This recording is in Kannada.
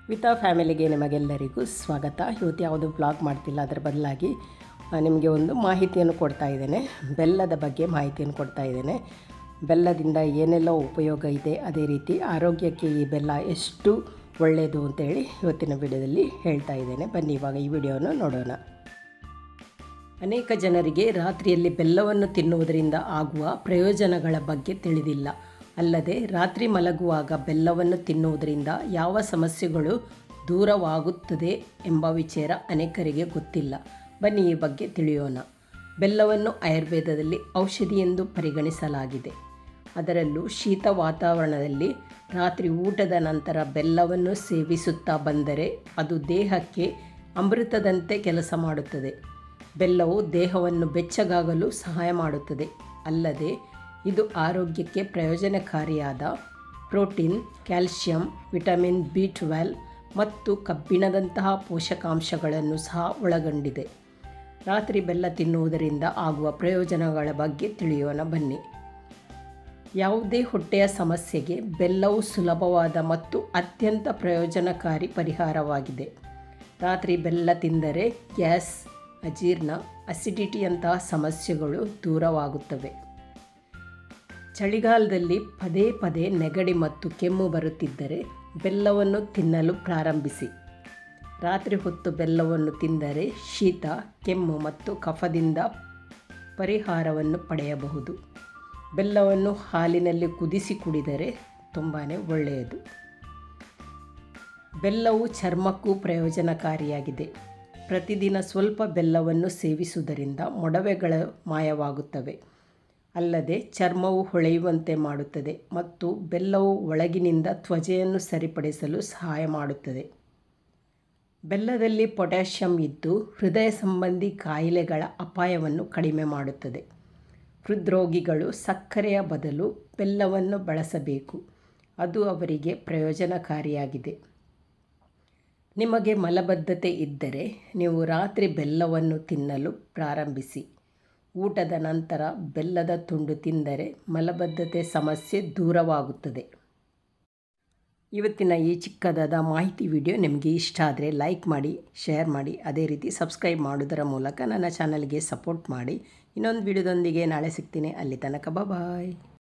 ವಿತಾ ಫ್ಯಾಮಿಲಿಗೆ ನಿಮಗೆಲ್ಲರಿಗೂ ಸ್ವಾಗತ. ಇವತ್ತು ಯಾವುದೂ ಬ್ಲಾಗ್ ಮಾಡ್ತಿಲ್ಲ, ಅದರ ಬದಲಾಗಿ ನಿಮಗೆ ಒಂದು ಮಾಹಿತಿಯನ್ನು ಕೊಡ್ತಾ ಇದ್ದೇನೆ. ಬೆಲ್ಲದ ಬಗ್ಗೆ ಮಾಹಿತಿಯನ್ನು ಕೊಡ್ತಾ ಇದ್ದೇನೆ. ಬೆಲ್ಲದಿಂದ ಏನೆಲ್ಲ ಉಪಯೋಗ ಇದೆ, ಅದೇ ರೀತಿ ಆರೋಗ್ಯಕ್ಕೆ ಈ ಬೆಲ್ಲ ಎಷ್ಟು ಒಳ್ಳೆಯದು ಅಂತೇಳಿ ಇವತ್ತಿನ ವಿಡಿಯೋದಲ್ಲಿ ಹೇಳ್ತಾ ಇದ್ದೇನೆ. ಬನ್ನಿ ಇವಾಗ ಈ ವಿಡಿಯೋವನ್ನು ನೋಡೋಣ. ಅನೇಕ ಜನರಿಗೆ ರಾತ್ರಿಯಲ್ಲಿ ಬೆಲ್ಲವನ್ನು ತಿನ್ನುವುದರಿಂದ ಆಗುವ ಪ್ರಯೋಜನಗಳ ಬಗ್ಗೆ ತಿಳಿದಿಲ್ಲ. ಅಲ್ಲದೆ ರಾತ್ರಿ ಮಲಗುವಾಗ ಬೆಲ್ಲವನ್ನು ತಿನ್ನುವುದರಿಂದ ಯಾವ ಸಮಸ್ಯೆಗಳು ದೂರವಾಗುತ್ತದೆ ಎಂಬ ವಿಚಾರ ಅನೇಕರಿಗೆ ಗೊತ್ತಿಲ್ಲ. ಬನ್ನಿ ಈ ಬಗ್ಗೆ ತಿಳಿಯೋಣ. ಬೆಲ್ಲವನ್ನು ಆಯುರ್ವೇದದಲ್ಲಿ ಔಷಧಿ ಎಂದು ಪರಿಗಣಿಸಲಾಗಿದೆ. ಅದರಲ್ಲೂ ಶೀತ ವಾತಾವರಣದಲ್ಲಿ ರಾತ್ರಿ ಊಟದ ನಂತರ ಬೆಲ್ಲವನ್ನು ಸೇವಿಸುತ್ತಾ ಬಂದರೆ ಅದು ದೇಹಕ್ಕೆ ಅಮೃತದಂತೆ ಕೆಲಸ ಮಾಡುತ್ತದೆ. ಬೆಲ್ಲವು ದೇಹವನ್ನು ಬೆಚ್ಚಗಾಗಲು ಸಹಾಯ ಮಾಡುತ್ತದೆ. ಅಲ್ಲದೆ ಇದು ಆರೋಗ್ಯಕ್ಕೆ ಪ್ರಯೋಜನಕಾರಿಯಾದ ಪ್ರೋಟೀನ್, ಕ್ಯಾಲ್ಸಿಯಂ, ವಿಟಮಿನ್ B12 ಮತ್ತು ಕಬ್ಬಿಣದಂತಹ ಪೋಷಕಾಂಶಗಳನ್ನು ಸಹ ಒಳಗೊಂಡಿದೆ. ರಾತ್ರಿ ಬೆಲ್ಲ ತಿನ್ನುವುದರಿಂದ ಆಗುವ ಪ್ರಯೋಜನಗಳ ಬಗ್ಗೆ ತಿಳಿಯೋಣ ಬನ್ನಿ. ಯಾವುದೇ ಹೊಟ್ಟೆಯ ಸಮಸ್ಯೆಗೆ ಬೆಲ್ಲವು ಸುಲಭವಾದ ಮತ್ತು ಅತ್ಯಂತ ಪ್ರಯೋಜನಕಾರಿ ಪರಿಹಾರವಾಗಿದೆ. ರಾತ್ರಿ ಬೆಲ್ಲ ತಿಂದರೆ ಗ್ಯಾಸ್, ಅಜೀರ್ಣ, ಅಸಿಡಿಟಿಯಂತಹ ಸಮಸ್ಯೆಗಳು ದೂರವಾಗುತ್ತವೆ. ಚಳಿಗಾಲದಲ್ಲಿ ಪದೇ ಪದೇ ನೆಗಡಿ ಮತ್ತು ಕೆಮ್ಮು ಬರುತ್ತಿದ್ದರೆ ಬೆಲ್ಲವನ್ನು ತಿನ್ನಲು ಪ್ರಾರಂಭಿಸಿ. ರಾತ್ರಿ ಹೊತ್ತು ಬೆಲ್ಲವನ್ನು ತಿಂದರೆ ಶೀತ, ಕೆಮ್ಮು ಮತ್ತು ಕಫದಿಂದ ಪರಿಹಾರವನ್ನು ಪಡೆಯಬಹುದು. ಬೆಲ್ಲವನ್ನು ಹಾಲಿನಲ್ಲಿ ಕುದಿಸಿ ಕುಡಿದರೆ ತುಂಬಾ ಒಳ್ಳೆಯದು. ಬೆಲ್ಲವು ಚರ್ಮಕ್ಕೂ ಪ್ರಯೋಜನಕಾರಿಯಾಗಿದೆ. ಪ್ರತಿದಿನ ಸ್ವಲ್ಪ ಬೆಲ್ಲವನ್ನು ಸೇವಿಸುವುದರಿಂದ ಮೊಡವೆಗಳು ಮಾಯವಾಗುತ್ತವೆ. ಅಲ್ಲದೆ ಚರ್ಮವು ಹೊಳೆಯುವಂತೆ ಮಾಡುತ್ತದೆ ಮತ್ತು ಬೆಲ್ಲವು ಒಳಗಿನಿಂದ ತ್ವಚೆಯನ್ನು ಸರಿಪಡಿಸಲು ಸಹಾಯ ಮಾಡುತ್ತದೆ. ಬೆಲ್ಲದಲ್ಲಿ ಪೊಟ್ಯಾಷಿಯಂ ಇದ್ದು ಹೃದಯ ಸಂಬಂಧಿ ಕಾಯಿಲೆಗಳ ಅಪಾಯವನ್ನು ಕಡಿಮೆ ಮಾಡುತ್ತದೆ. ಹೃದ್ರೋಗಿಗಳು ಸಕ್ಕರೆಯ ಬದಲು ಬೆಲ್ಲವನ್ನು ಬಳಸಬೇಕು. ಅದು ಅವರಿಗೆ ಪ್ರಯೋಜನಕಾರಿಯಾಗಿದೆ. ನಿಮಗೆ ಮಲಬದ್ಧತೆ ಇದ್ದರೆ ನೀವು ರಾತ್ರಿ ಬೆಲ್ಲವನ್ನು ತಿನ್ನಲು ಪ್ರಾರಂಭಿಸಿ. ಊಟದ ನಂತರ ಬೆಲ್ಲದ ತುಂಡು ತಿಂದರೆ ಮಲಬದ್ಧತೆ ಸಮಸ್ಯೆ ದೂರವಾಗುತ್ತದೆ. ಇವತ್ತಿನ ಈ ಚಿಕ್ಕದಾದ ಮಾಹಿತಿ ವಿಡಿಯೋ ನಿಮಗೆ ಇಷ್ಟ ಆದರೆ ಲೈಕ್ ಮಾಡಿ, ಶೇರ್ ಮಾಡಿ, ಅದೇ ರೀತಿ ಸಬ್ಸ್ಕ್ರೈಬ್ ಮಾಡೋದರ ಮೂಲಕ ನನ್ನ ಚಾನಲ್ಗೆ ಸಪೋರ್ಟ್ ಮಾಡಿ. ಇನ್ನೊಂದು ವಿಡಿಯೋದೊಂದಿಗೆ ನಾಳೆ ಸಿಗ್ತೀನಿ. ಅಲ್ಲಿ ತನಕ ಬಾಯ್.